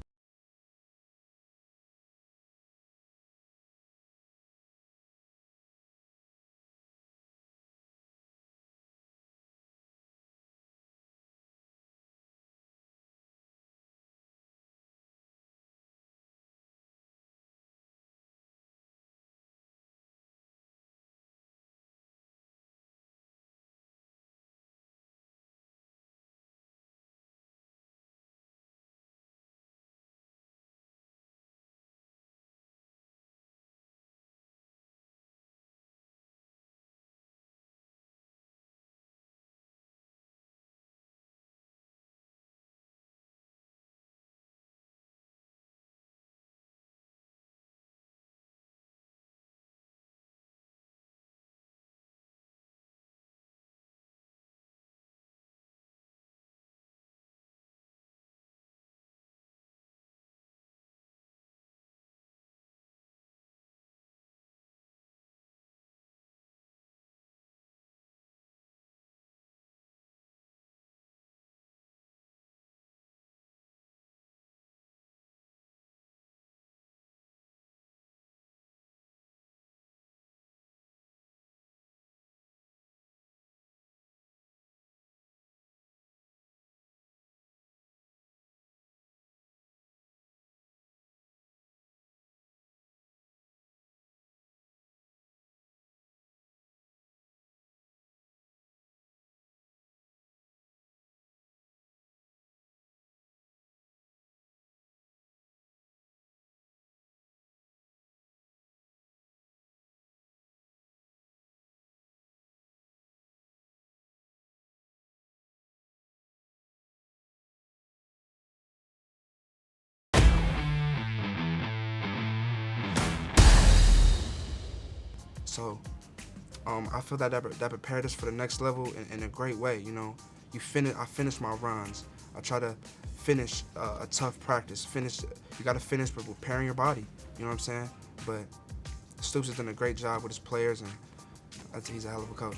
L: So I feel that prepared us for the next level in a great way. You know, I finish my runs. I try to finish a tough practice. You got to finish with preparing your body. You know what I'm saying? But Stoops has done a great job with his players, and he's a hell of a coach.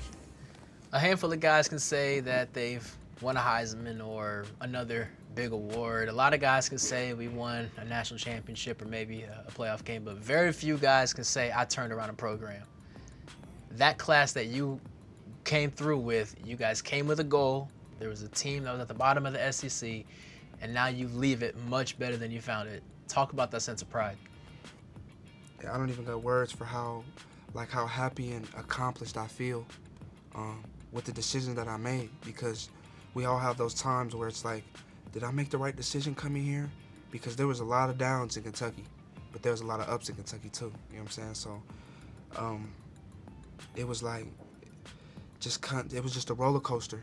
A: A handful of guys can say that they've won a Heisman or another big award. A lot of guys can say we won a national championship or maybe a playoff game, but very few guys can say I turned around a program. That class that you came through with, you guys came with a goal. There was a team that was at the bottom of the SEC, and now you leave it much better than you found it. Talk about that sense of pride.
L: I don't even got words for how happy and accomplished I feel with the decision that I made, because we all have those times where it's like, did I make the right decision coming here? Because there was a lot of downs in Kentucky, but there was a lot of ups in Kentucky too. You know what I'm saying? So it was like it was just a roller coaster.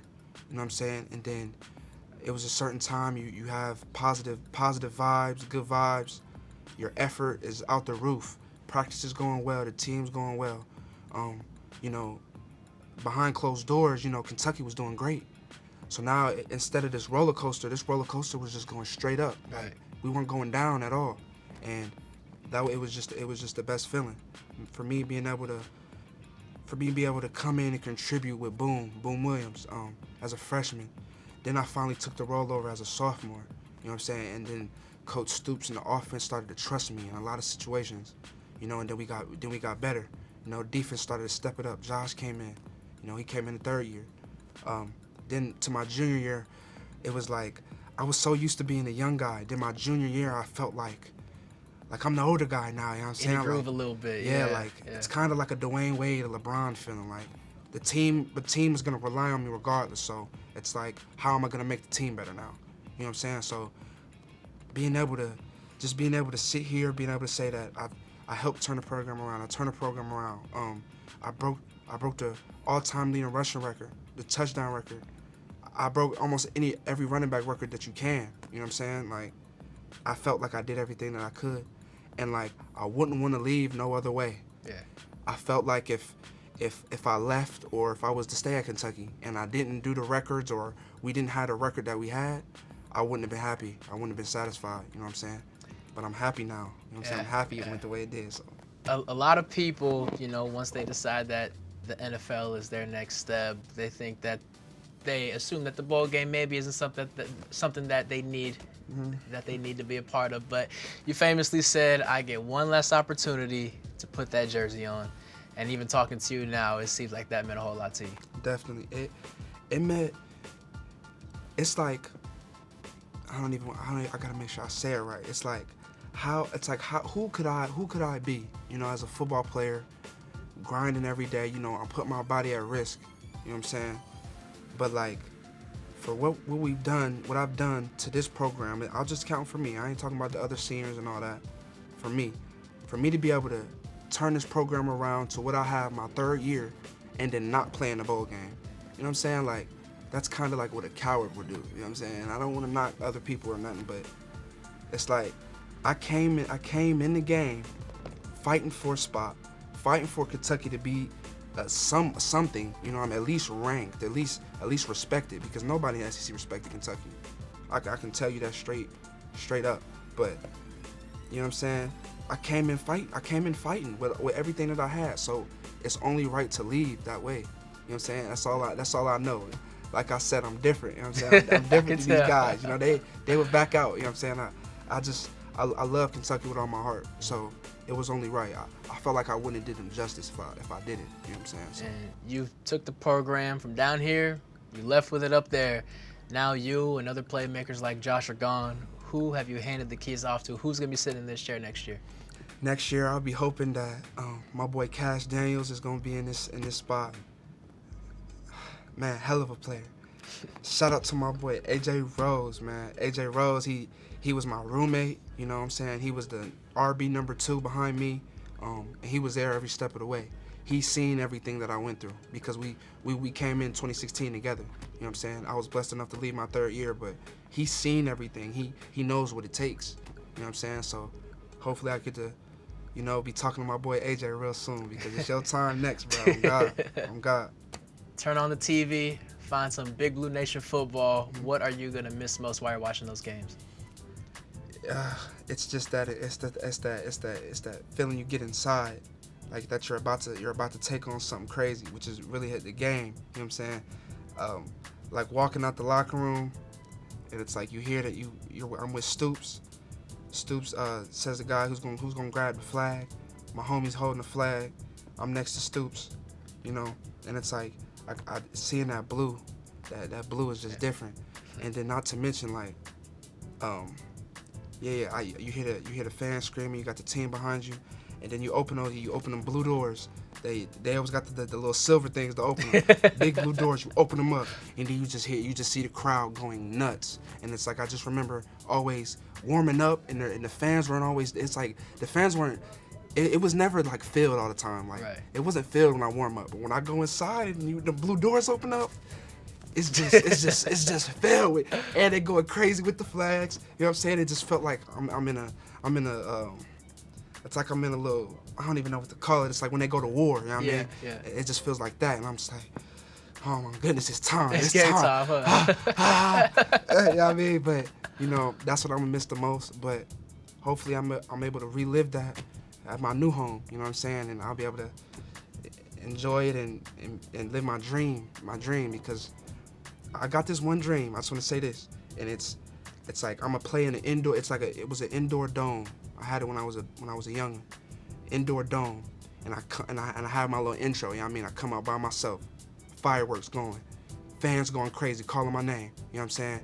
L: You know what I'm saying? And then it was a certain time you have positive vibes, good vibes. Your effort is out the roof. Practice is going well. The team's going well. You know, behind closed doors, you know, Kentucky was doing great. So now instead of this roller coaster was just going straight up. Like, we weren't going down at all, and it was just the best feeling for me being able to come in and contribute with Boom Williams as a freshman. Then I finally took the rollover as a sophomore. You know what I'm saying? And then Coach Stoops and the offense started to trust me in a lot of situations. You know, and then we got better. You know, defense started to step it up. Josh came in. You know, he came in the third year. Then to my junior year, it was like I was so used to being a young guy. Then my junior year, I felt like I'm the older guy now. You know what I'm saying?
A: In the groove a little bit.
L: It's kind of like a Dwayne Wade or LeBron feeling. Like the team is gonna rely on me regardless. So it's like, how am I gonna make the team better now? You know what I'm saying? So being able to sit here, being able to say that I helped turn the program around. I turned the program around. I broke the all-time leading rushing record, the touchdown record. I broke almost every running back record that you can. You know what I'm saying? Like, I felt like I did everything that I could, and like I wouldn't want to leave no other way.
A: Yeah.
L: I felt like if I left or if I was to stay at Kentucky and I didn't do the records or we didn't have the record that we had, I wouldn't have been happy. I wouldn't have been satisfied. You know what I'm saying? But I'm happy now. You know what I'm saying? I'm happy it went the way it did. So.
A: A lot of people, you know, once they decide that the NFL is their next step, they think that they assume that the bowl game maybe isn't something that they need to be a part of. But you famously said, I get one less opportunity to put that jersey on. And even talking to you now, it seems like that meant a whole lot to you.
L: Definitely. It meant, it's like, I gotta make sure I say it right. It's like, who could I be, you know, as a football player, grinding every day, you know, I'm putting my body at risk, you know what I'm saying? But like, for what I've done to this program, I'll just count for me. I ain't talking about the other seniors and all that. For me to be able to turn this program around to what I have my third year and then not play in the bowl game. You know what I'm saying? Like, that's kind of like what a coward would do. You know what I'm saying? I don't want to knock other people or nothing, but it's like I came in the game fighting for a spot, fighting for Kentucky to be something, you know, I'm at least ranked, at least respected, because nobody in the SEC respected Kentucky. I can tell you that straight up. But you know what I'm saying? I came in fighting with everything that I had. So it's only right to leave that way. You know what I'm saying? That's all I know. Like I said, I'm different. You know what I'm saying? I'm different than these guys. You know, they would back out. You know what I'm saying? I love Kentucky with all my heart. So it was only right. I felt like I wouldn't have did them justice if I did it. You know what I'm saying? So.
A: And you took the program from down here, you left with it up there. Now you and other playmakers like Josh are gone. Who have you handed the keys off to? Who's going to be sitting in this chair next year?
L: Next year, I'll be hoping that my boy Cash Daniels is going to be in this spot. Man, hell of a player. Shout out to my boy AJ Rose, man. AJ Rose, he was my roommate. You know what I'm saying? He was the RB number 2 behind me. And he was there every step of the way. He's seen everything that I went through because we came in 2016 together. You know what I'm saying? I was blessed enough to leave my third year, but he's seen everything. He knows what it takes. You know what I'm saying? So hopefully I get to, you know, be talking to my boy AJ real soon because it's your time next, bro. I'm God.
A: Turn on the TV, find some Big Blue Nation football. What are you gonna miss most while you're watching those games?
L: It's just that it's that feeling you get inside, like that you're about to take on something crazy, which is really hit the game. You know what I'm saying? like walking out the locker room, and it's like you hear that I'm with Stoops. Stoops says the guy who's gonna grab the flag. My homie's holding the flag. I'm next to Stoops, you know, and it's like I seeing that blue, that blue is just different. And then not to mention like, you hear the fans screaming. You got the team behind you, and then you open them blue doors. They always got the little silver things to open them. Big blue doors. You open them up, and then you just see the crowd going nuts. And it's like I just remember always warming up, and the fans weren't always. It's like the fans weren't. It was never like filled all the time. Like it wasn't filled when I warm up, but when I go inside and the blue doors open up, it's just filled with, and they going crazy with the flags. You know what I'm saying? It just felt like I'm in a. It's like I'm in a little. I don't even know what to call it. It's like when they go to war. You know what I mean? Yeah. It just feels like that, and I'm just like, oh my goodness, it's time.
A: It's game time. Huh?
L: You know what I mean? But you know, that's what I'm gonna miss the most. But hopefully, I'm able to relive that at my new home. You know what I'm saying? And I'll be able to enjoy it and live my dream because I got this one dream. I just want to say this, and it's like I'm gonna play in an indoor. It was an indoor dome. I had it when I was a young indoor dome, and I have my little intro. You know what I mean? I come out by myself, fireworks going, fans going crazy, calling my name. You know what I'm saying?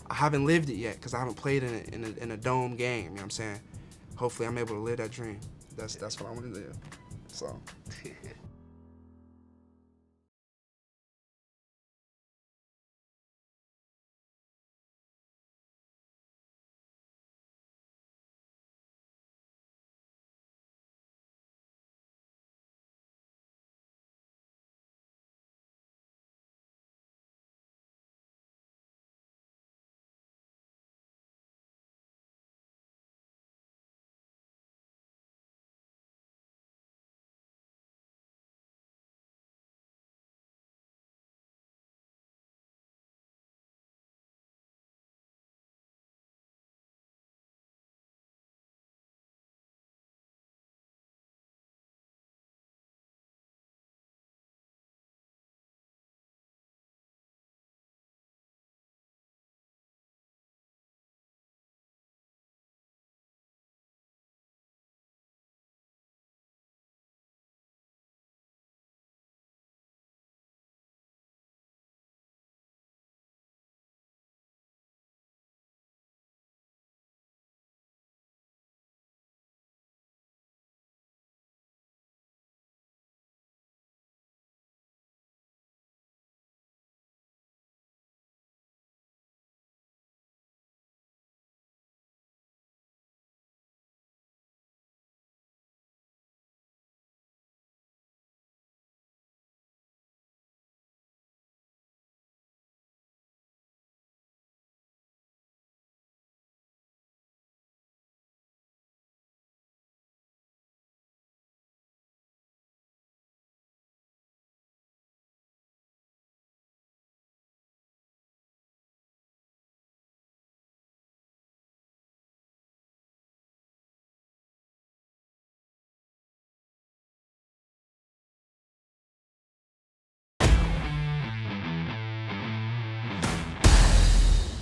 L: I haven't lived it yet because I haven't played in a dome game. You know what I'm saying? Hopefully, I'm able to live that dream. That's what I want to do. So.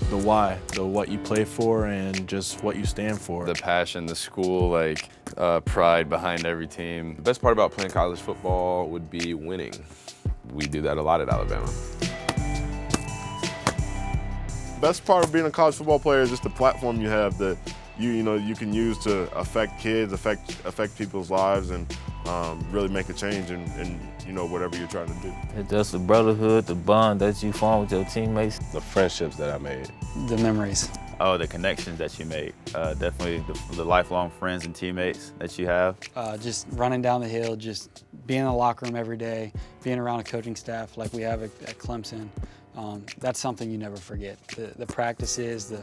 I: The why, the what you play for, and just what you stand for.
M: The passion, the school, pride behind every team.
F: The best part about playing college football would be winning. We do that a lot at Alabama.
D: Best part of being a college football player is just the platform you have that you can use to affect kids, affect people's lives, and really make a change in whatever you're trying to do.
N: It's just the brotherhood, the bond that you form with your teammates.
O: The friendships that I made.
P: The memories.
Q: Oh, the connections that you make. Definitely the lifelong friends and teammates that you have.
P: Just running down the hill, just being in the locker room every day, being around a coaching staff like we have at Clemson. That's something you never forget. The practices,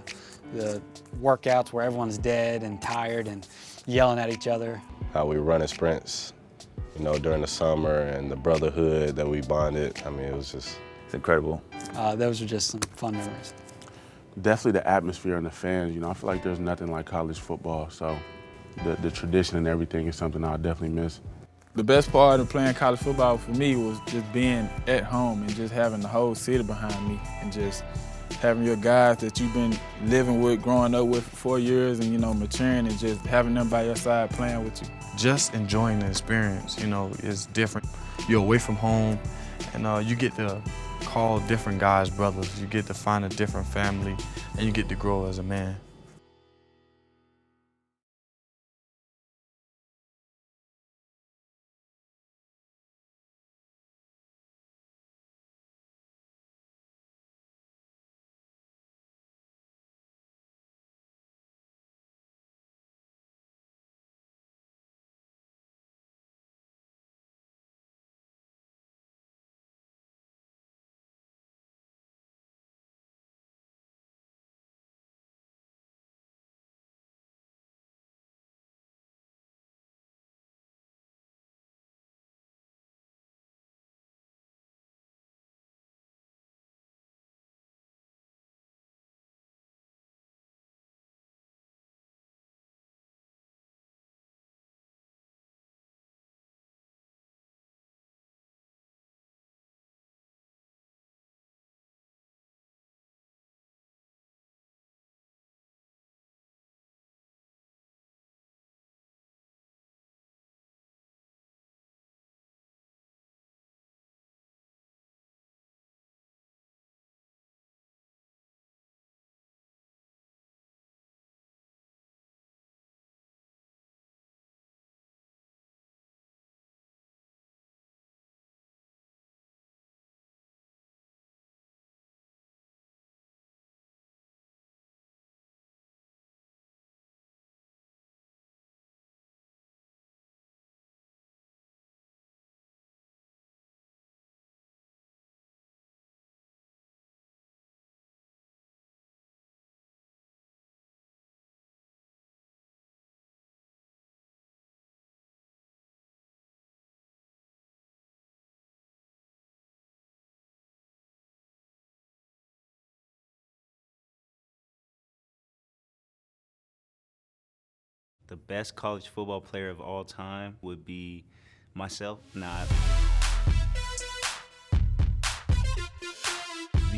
P: the workouts where everyone's dead and tired and yelling at each other.
O: How we run in sprints, during the summer, and the brotherhood that we bonded. I mean, it's
Q: incredible.
P: Those are just some fun memories.
R: Definitely the atmosphere and the fans. I feel like there's nothing like college football. So the tradition and everything is something I'll definitely miss.
S: The best part of playing college football for me was just being at home and just having the whole city behind me and just having your guys that you've been living with, growing up with for 4 years and, maturing and just having them by your side playing with you.
T: Just enjoying the experience, is different. You're away from home and you get to call different guys brothers. You get to find a different family and you get to grow as a man.
U: The best college football player of all time would be myself.
V: The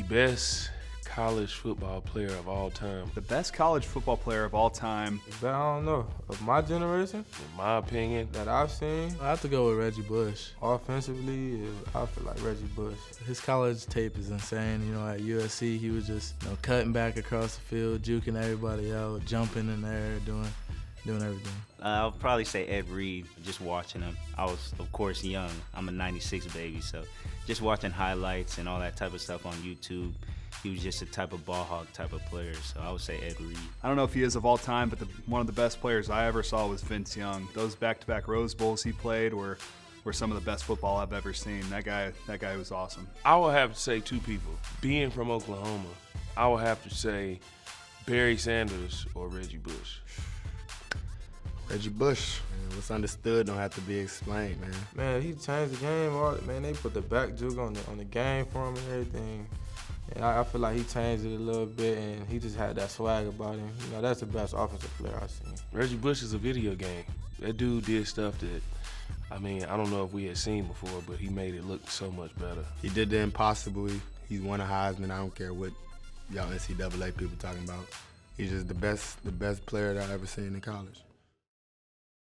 V: best college football player of all time.
W: The best college football player of all time.
X: But I don't know. Of my generation,
V: in my opinion,
X: that I've seen,
Y: I have to go with Reggie Bush.
X: Offensively, I feel like Reggie Bush.
Y: His college tape is insane. At USC, he was just cutting back across the field, juking everybody out, jumping in the air, doing everything.
U: I'll probably say Ed Reed, just watching him. I was, of course, young. I'm a 96 baby, so just watching highlights and all that type of stuff on YouTube. He was just a type of ball hog type of player, so I would say Ed Reed.
W: I don't know if he is of all time, but one of the best players I ever saw was Vince Young. Those back-to-back Rose Bowls he played were some of the best football I've ever seen. That guy was awesome.
V: I would have to say two people. Being from Oklahoma, I would have to say Barry Sanders or Reggie Bush.
Z: Reggie Bush. Man, what's understood don't have to be explained, man.
X: Man, he changed the game. Man, they put the back juke on the game for him and everything. And I feel like he changed it a little bit, and he just had that swag about him. That's the best offensive player I've seen.
V: Reggie Bush is a video game. That dude did stuff that, I don't know if we had seen before, but he made it look so much better.
Z: He did the impossible. He's won a Heisman. I don't care what y'all NCAA people talking about. He's just the best player that I've ever seen in college.